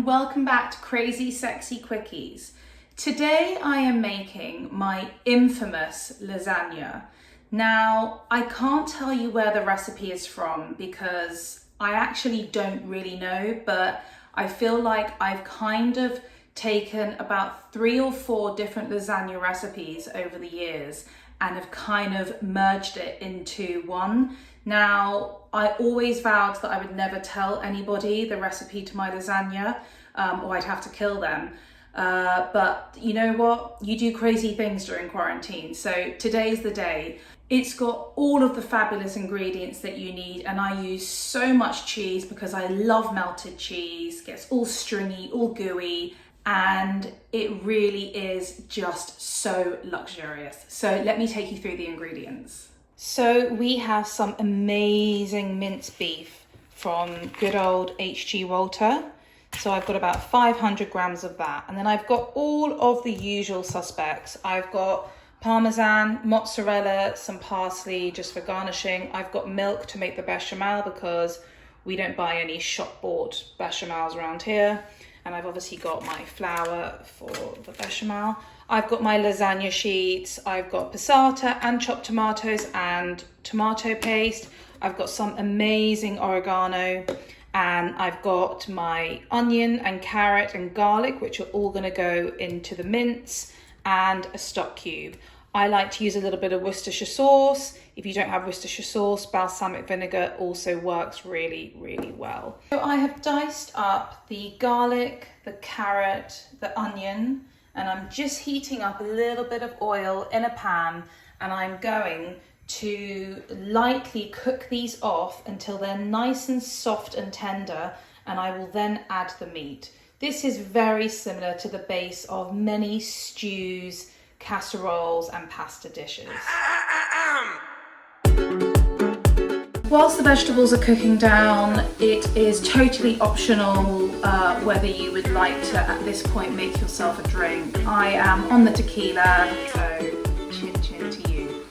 welcome back to Crazy Sexy Quickies. Today I am making my infamous lasagna. Now, I can't tell you where the recipe is from because I actually don't really know, but I feel like I've kind of taken about 3 or 4 different lasagna recipes over the years and have kind of merged it into one. Now, I always vowed that I would never tell anybody the recipe to my lasagna, or I'd have to kill them. But you know what? You do crazy things during quarantine. So today's the day. It's got all of the fabulous ingredients that you need, and I use so much cheese because I love melted cheese. It gets all stringy, all gooey, and it really is just so luxurious. So let me take you through the ingredients. So we have some amazing minced beef from good old H.G. Walter. So I've got about 500 grams of that. And then I've got all of the usual suspects. I've got Parmesan, mozzarella, some parsley just for garnishing. I've got milk to make the bechamel because we don't buy any shop-bought bechamels around here. And I've obviously got my flour for the bechamel. I've got my lasagna sheets. I've got passata and chopped tomatoes and tomato paste. I've got some amazing oregano. And I've got my onion and carrot and garlic, which are all gonna go into the mince, and a stock cube. I like to use a little bit of Worcestershire sauce. If you don't have Worcestershire sauce, balsamic vinegar also works really, really well. So I have diced up the garlic, the carrot, the onion, and I'm just heating up a little bit of oil in a pan, and I'm going to lightly cook these off until they're nice and soft and tender, and I will then add the meat. This is very similar to the base of many stews, casseroles and pasta dishes. Whilst the vegetables are cooking down, it is totally optional whether you would like to, at this point, make yourself a drink. I am on the tequila, so chin chin to you.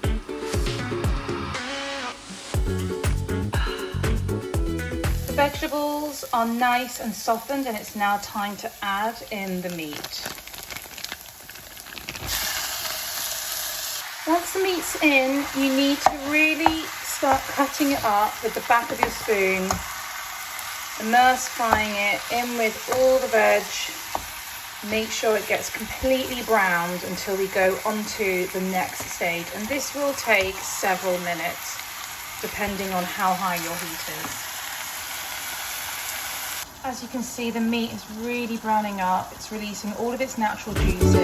The vegetables are nice and softened, and it's now time to add in the meat. Once the meat's in, you need to really start cutting it up with the back of your spoon, immerse frying it in with all the veg. Make sure it gets completely browned until we go on to the next stage. And this will take several minutes, depending on how high your heat is. As you can see, the meat is really browning up. It's releasing all of its natural juices.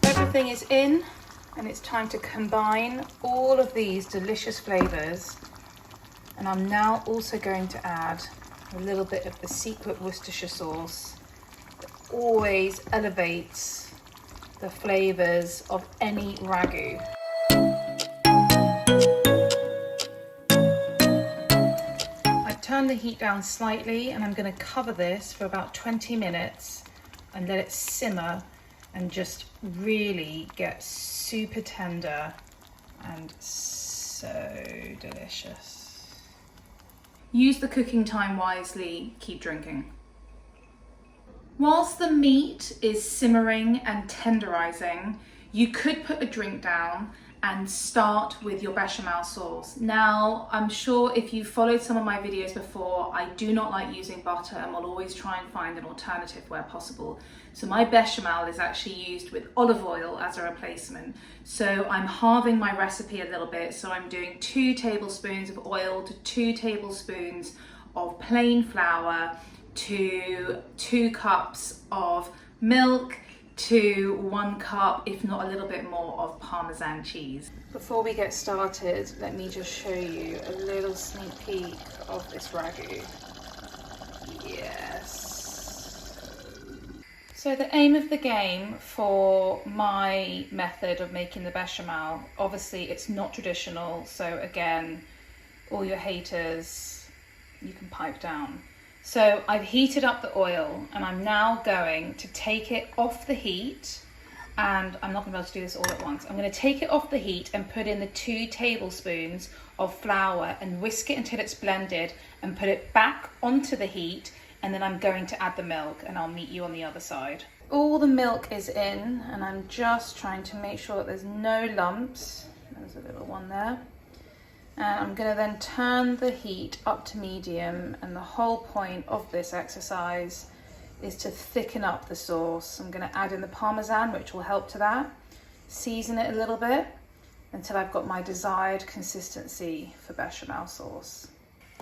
Everything is in, and it's time to combine all of these delicious flavors. And I'm now also going to add a little bit of the secret Worcestershire sauce that always elevates the flavors of any ragu. I've turned the heat down slightly, and I'm going to cover this for about 20 minutes and let it simmer and just really get super tender and so delicious. Use the cooking time wisely, keep drinking. Whilst the meat is simmering and tenderizing, you could put a drink down and start with your bechamel sauce. Now, I'm sure if you've followed some of my videos before, I do not like using butter and will always try and find an alternative where possible. So my bechamel is actually used with olive oil as a replacement. So I'm halving my recipe a little bit. So I'm doing 2 tablespoons of oil to 2 tablespoons of plain flour to 2 cups of milk to 1 cup, if not a little bit more, of Parmesan cheese. Before we get started, let me just show you a little sneak peek of this ragu. Yes. So the aim of the game for my method of making the bechamel, obviously it's not traditional, so again, all your haters, you can pipe down. So I've heated up the oil, and I'm now going to take it off the heat and I'm not going to be able to do this all at once. I'm going to take it off the heat and put in the 2 tablespoons of flour and whisk it until it's blended and put it back onto the heat, and then I'm going to add the milk and I'll meet you on the other side. All the milk is in and I'm just trying to make sure that there's no lumps. There's a little one there. And I'm going to then turn the heat up to medium, and the whole point of this exercise is to thicken up the sauce. I'm going to add in the Parmesan, which will help to that. Season it a little bit until I've got my desired consistency for bechamel sauce.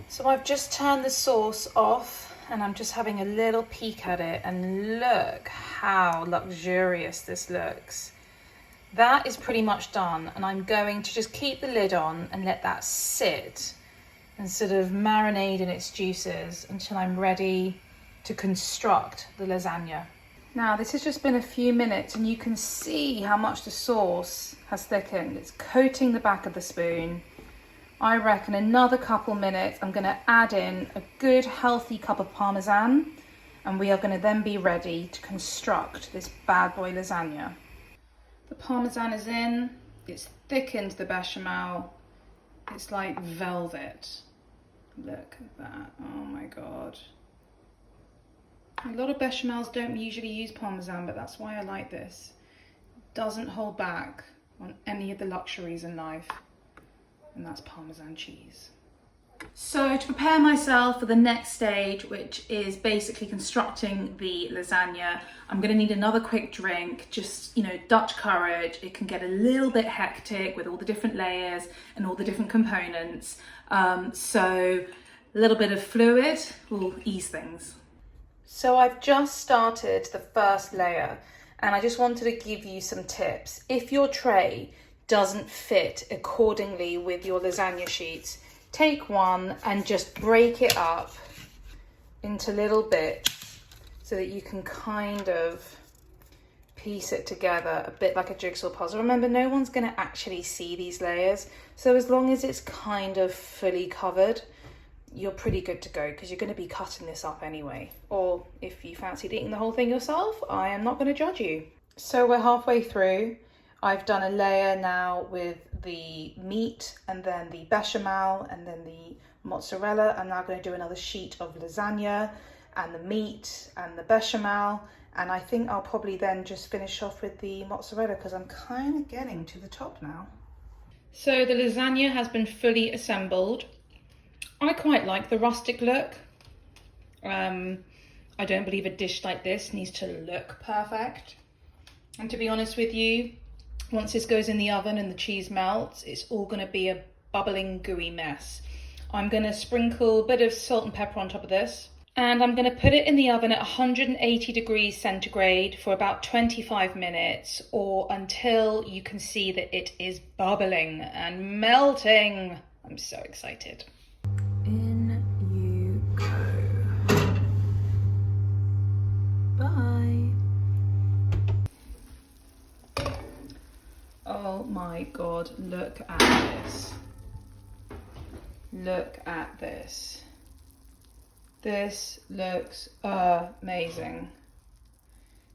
So I've just turned the sauce off and I'm just having a little peek at it, and look how luxurious this looks. That is pretty much done, and I'm going to just keep the lid on and let that sit and sort of marinate in its juices until I'm ready to construct the lasagna. Now this has just been a few minutes and you can see how much the sauce has thickened. It's coating the back of the spoon. I reckon another couple minutes I'm going to add in a good healthy cup of Parmesan, and we are going to then be ready to construct this bad boy lasagna. The Parmesan is in, it's thickened the bechamel, it's like velvet. Look at that, oh my God. A lot of bechamels don't usually use Parmesan, but that's why I like this. It doesn't hold back on any of the luxuries in life, and that's Parmesan cheese. So to prepare myself for the next stage, which is basically constructing the lasagna, I'm going to need another quick drink, just, Dutch courage. It can get a little bit hectic with all the different layers and all the different components. So a little bit of fluid will ease things. So I've just started the first layer, and I just wanted to give you some tips. If your tray doesn't fit accordingly with your lasagna sheets, take one and just break it up into little bits so that you can kind of piece it together a bit like a jigsaw puzzle. Remember, no one's going to actually see these layers, so as long as it's kind of fully covered, you're pretty good to go, because you're going to be cutting this up anyway. Or if you fancied eating the whole thing yourself, I am not going to judge you. So we're halfway through. I've done a layer now with the meat and then the bechamel and then the mozzarella. I'm now going to do another sheet of lasagna and the meat and the bechamel, and I think I'll probably then just finish off with the mozzarella because I'm kind of getting to the top now. So the lasagna has been fully assembled. I quite like the rustic look. I don't believe a dish like this needs to look perfect, and to be honest with you, once this goes in the oven and the cheese melts, it's all going to be a bubbling, gooey mess. I'm going to sprinkle a bit of salt and pepper on top of this, and I'm going to put it in the oven at 180 degrees centigrade for about 25 minutes, or until you can see that it is bubbling and melting. I'm so excited. In you go. Bye. Oh my God, look at this. Look at this. This looks amazing.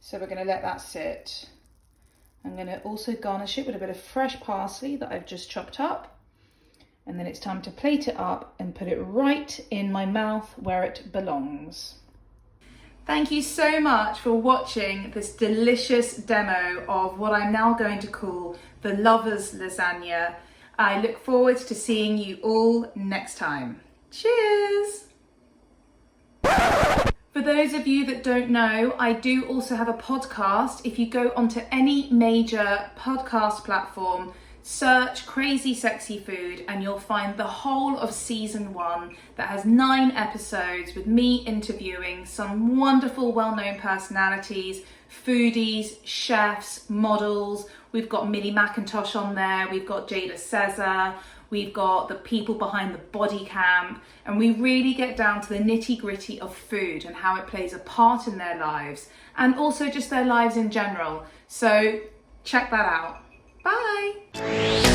So we're going to let that sit. I'm going to also garnish it with a bit of fresh parsley that I've just chopped up. And then it's time to plate it up and put it right in my mouth where it belongs. Thank you so much for watching this delicious demo of what I'm now going to call the Lover's Lasagna. I look forward to seeing you all next time. Cheers! For those of you that don't know, I do also have a podcast. If you go onto any major podcast platform, search Crazy Sexy Food, and you'll find the whole of season 1 that has 9 episodes with me interviewing some wonderful well-known personalities, foodies, chefs, models. We've got Millie McIntosh on there, we've got Jada Cesar, we've got the people behind the body camp, and we really get down to the nitty-gritty of food and how it plays a part in their lives, and also just their lives in general. So check that out. Bye.